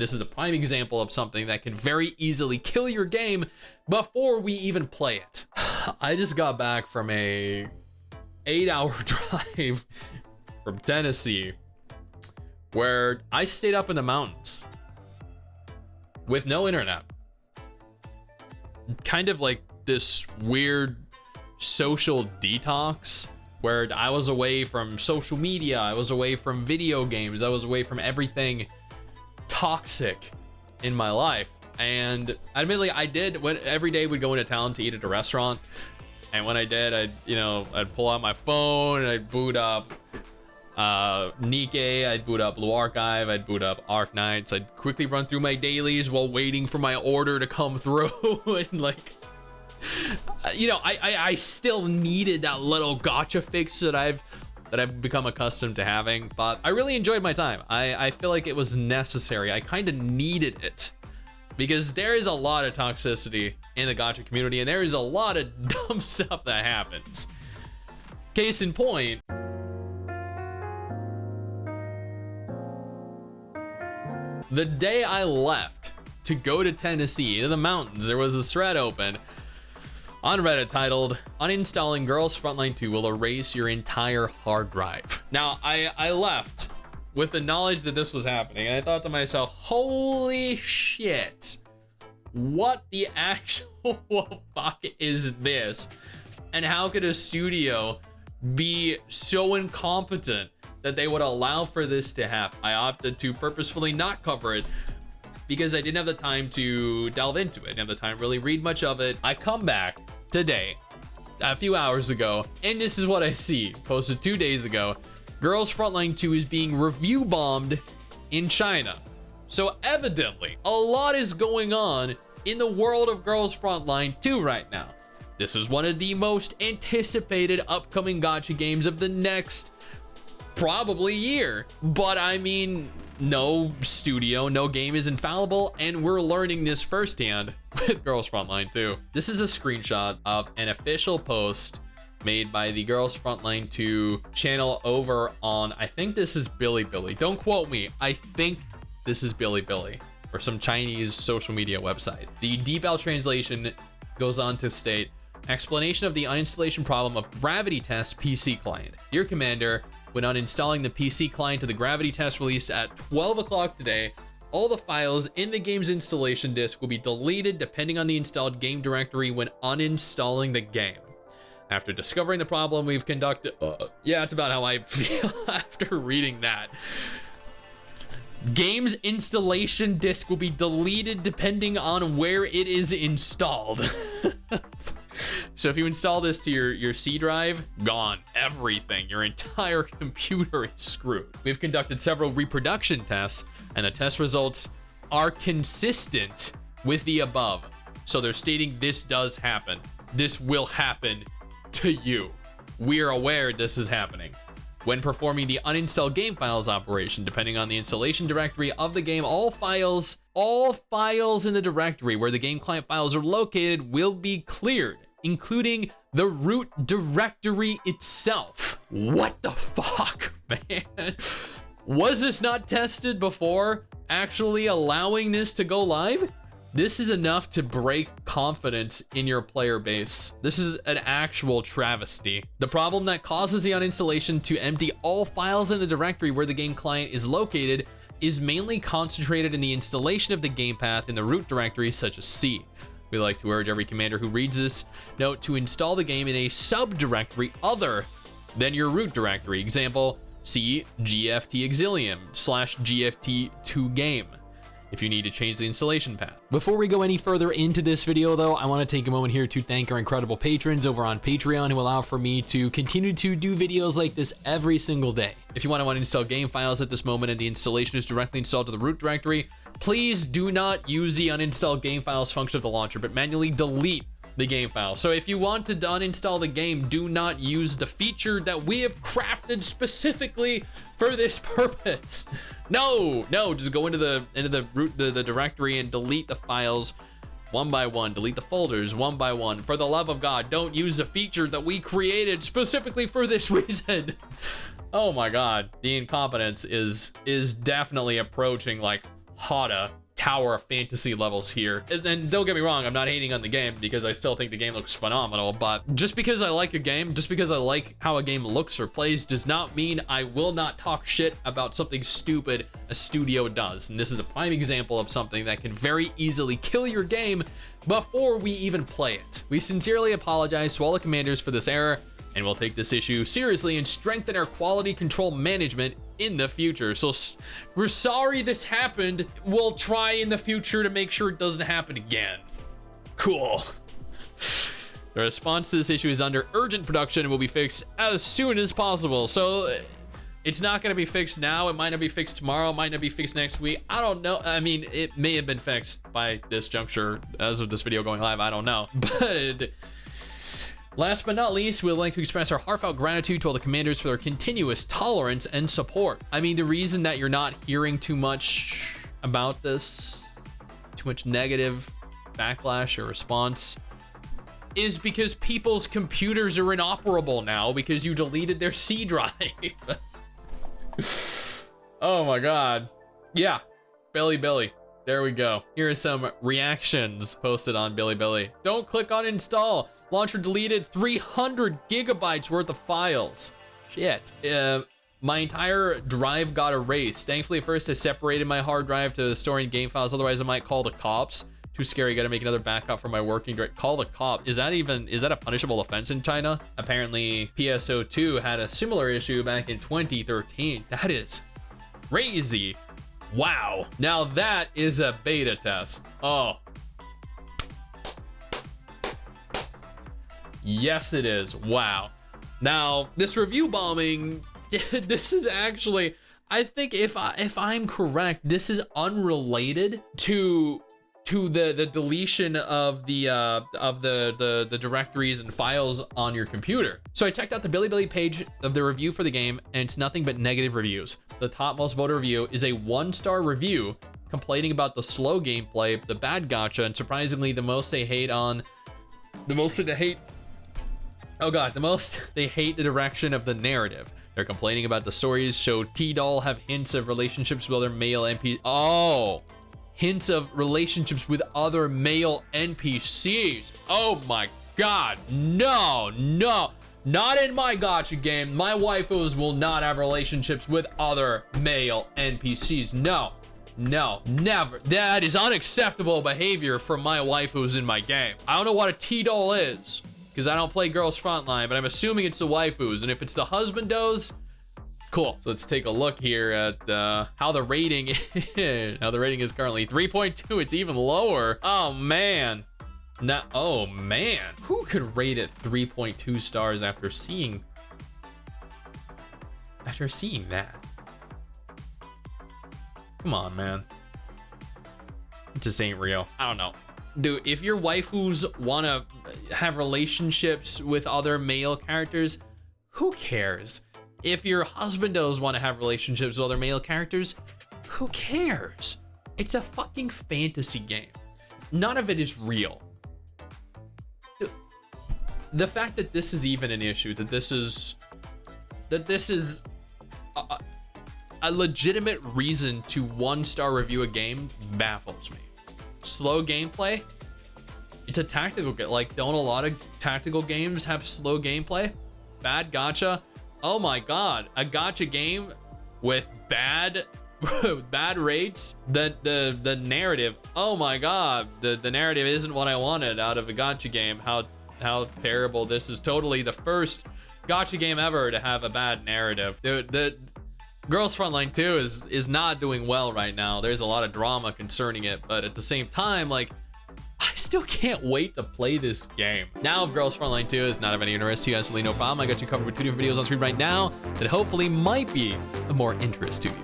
this is a prime example of something that can very easily kill your game before we even play it. I just got back from a 8-hour drive from Tennessee where I stayed up in the mountains with no internet. Kind of like this weird social detox where I was away from social media, I was away from video games, I was away from everything toxic in my life. And admittedly, I did, every day we'd go into town to eat at a restaurant. And when I did, I'd pull out my phone and I'd boot up Nikkei, I'd boot up Blue Archive, I'd boot up Arc Knights, I'd quickly run through my dailies while waiting for my order to come through. And like, I still needed that little gotcha fix that I've become accustomed to having, but I really enjoyed my time. I feel like it was necessary. I kind of needed it because there is a lot of toxicity in the gotcha community and there is a lot of dumb stuff that happens. Case in point, the day I left to go to Tennessee, to the mountains, there was a thread open on Reddit titled, "Uninstalling Girls Frontline 2 will erase your entire hard drive." Now, I left with the knowledge that this was happening, and I thought to myself, holy shit, what the actual fuck is this? And how could a studio be so incompetent that they would allow for this to happen? I opted to purposefully not cover it because I didn't have the time to delve into it. I didn't have the time to really read much of it. I come back today, a few hours ago, and this is what I see. Posted 2 days ago. Girls Frontline 2 is being review bombed in China. So evidently, a lot is going on in the world of Girls Frontline 2 right now. This is one of the most anticipated upcoming gacha games of the next probably year. But I mean, no studio, no game is infallible, and we're learning this firsthand with Girls Frontline 2. This is a screenshot of an official post made by the Girls Frontline 2 channel over on, I think this is Bilibili. Don't quote me. I think this is Bilibili or some Chinese social media website. The deep translation goes on to state, explanation of the uninstallation problem of Gravity Test PC client. Dear Commander, when uninstalling the PC client to the Gravity Test released at 12 o'clock today, all the files in the game's installation disk will be deleted depending on the installed game directory when uninstalling the game. After discovering the problem, we've conducted... yeah, it's about how I feel after reading that. Game's installation disk will be deleted depending on where it is installed. So if you install this to your C drive, gone. Everything, your entire computer is screwed. We've conducted several reproduction tests, and the test results are consistent with the above. So they're stating this does happen. This will happen to you. We are aware this is happening. When performing the uninstall game files operation, depending on the installation directory of the game, all files in the directory where the game client files are located will be cleared, including the root directory itself. What the fuck, man? Was this not tested before actually allowing this to go live? This is enough to break confidence in your player base. This is an actual travesty. The problem that causes the uninstallation to empty all files in the directory where the game client is located is mainly concentrated in the installation of the game path in the root directory such as C. We like to urge every commander who reads this note to install the game in a subdirectory other than your root directory. Example, C GFT Exilium / GFT2 game, if you need to change the installation path. Before we go any further into this video though, I want to take a moment here to thank our incredible patrons over on Patreon who allow for me to continue to do videos like this every single day. If you want to uninstall game files at this moment and the installation is directly installed to the root directory, please do not use the uninstall game files function of the launcher, but manually delete the game file. So if you want to uninstall the game, do not use the feature that we have crafted specifically for this purpose. No, just go into the root, the directory and delete the files one by one, delete the folders one by one. For the love of God, don't use the feature that we created specifically for this reason. Oh my God, the incompetence is definitely approaching like Hada tower fantasy levels here. And don't get me wrong, I'm not hating on the game because I still think the game looks phenomenal, but just because I like a game, just because I like how a game looks or plays, does not mean I will not talk shit about something stupid a studio does. And this is a prime example of something that can very easily kill your game before we even play it. We sincerely apologize to all the commanders for this error, and we'll take this issue seriously and strengthen our quality control management in the future. So we're sorry this happened. We'll try in the future to make sure it doesn't happen again. Cool. The response to this issue is under urgent production and will be fixed as soon as possible. So it's not going to be fixed now. It might not be fixed tomorrow. It might not be fixed next week. I don't know. I mean, it may have been fixed by this juncture as of this video going live. I don't know. But last but not least, we'd like to express our heartfelt gratitude to all the commanders for their continuous tolerance and support. I mean, the reason that you're not hearing too much about this, too much negative backlash or response, is because people's computers are inoperable now because you deleted their C drive. Oh my God. Yeah, Billy. There we go. Here are some reactions posted on Billy. Don't click on install. Launcher deleted 300 gigabytes worth of files. Shit. My entire drive got erased. Thankfully, first I separated my hard drive to storing game files. Otherwise, I might call the cops. Too scary. Got to make another backup for my working drive. Call the cop. Is that a punishable offense in China? Apparently, PSO2 had a similar issue back in 2013. That is crazy. Wow. Now that is a beta test. Oh. Yes, it is. Wow. Now, this review bombing, this is actually, I think if I'm correct, this is unrelated to the deletion of the directories and files on your computer. So I checked out the Billy page of the review for the game, and it's nothing but negative reviews. The top most voted review is a 1-star review complaining about the slow gameplay, the bad gacha, and surprisingly, the most they hate the direction of the narrative. They're complaining about the stories show T-Doll have hints of relationships with other male NPCs. Oh, hints of relationships with other male NPCs. Oh my God, no, not in my gacha game. My waifus will not have relationships with other male NPCs. No, never. That is unacceptable behavior from my waifus in my game. I don't know what a T-Doll is, because I don't play Girls Frontline, but I'm assuming it's the waifus. And if it's the husbandos, cool. So let's take a look here at how the rating is. How the rating is currently 3.2. It's even lower. Oh man. Oh man. Who could rate it 3.2 stars after seeing that? Come on, man. It just ain't real. I don't know. Dude, if your waifus want to have relationships with other male characters, who cares? If your husbandos want to have relationships with other male characters, who cares? It's a fucking fantasy game. None of it is real. The fact that this is even an issue, that this is a legitimate reason to 1-star review a game baffles me. Slow gameplay, it's a tactical game. Like, don't a lot of tactical games have slow gameplay? Bad gacha. Oh my God, a gacha game with bad rates. The narrative. Oh my God, the narrative isn't what I wanted out of a gacha game. How terrible. This is totally the first gacha game ever to have a bad narrative. Dude, the Girls Frontline 2 is not doing well right now. There's a lot of drama concerning it, but at the same time, like, I still can't wait to play this game. Now, if Girls Frontline 2 is not of any interest to you, absolutely no problem. I got you covered with 2 different videos on screen right now that hopefully might be of more interest to you.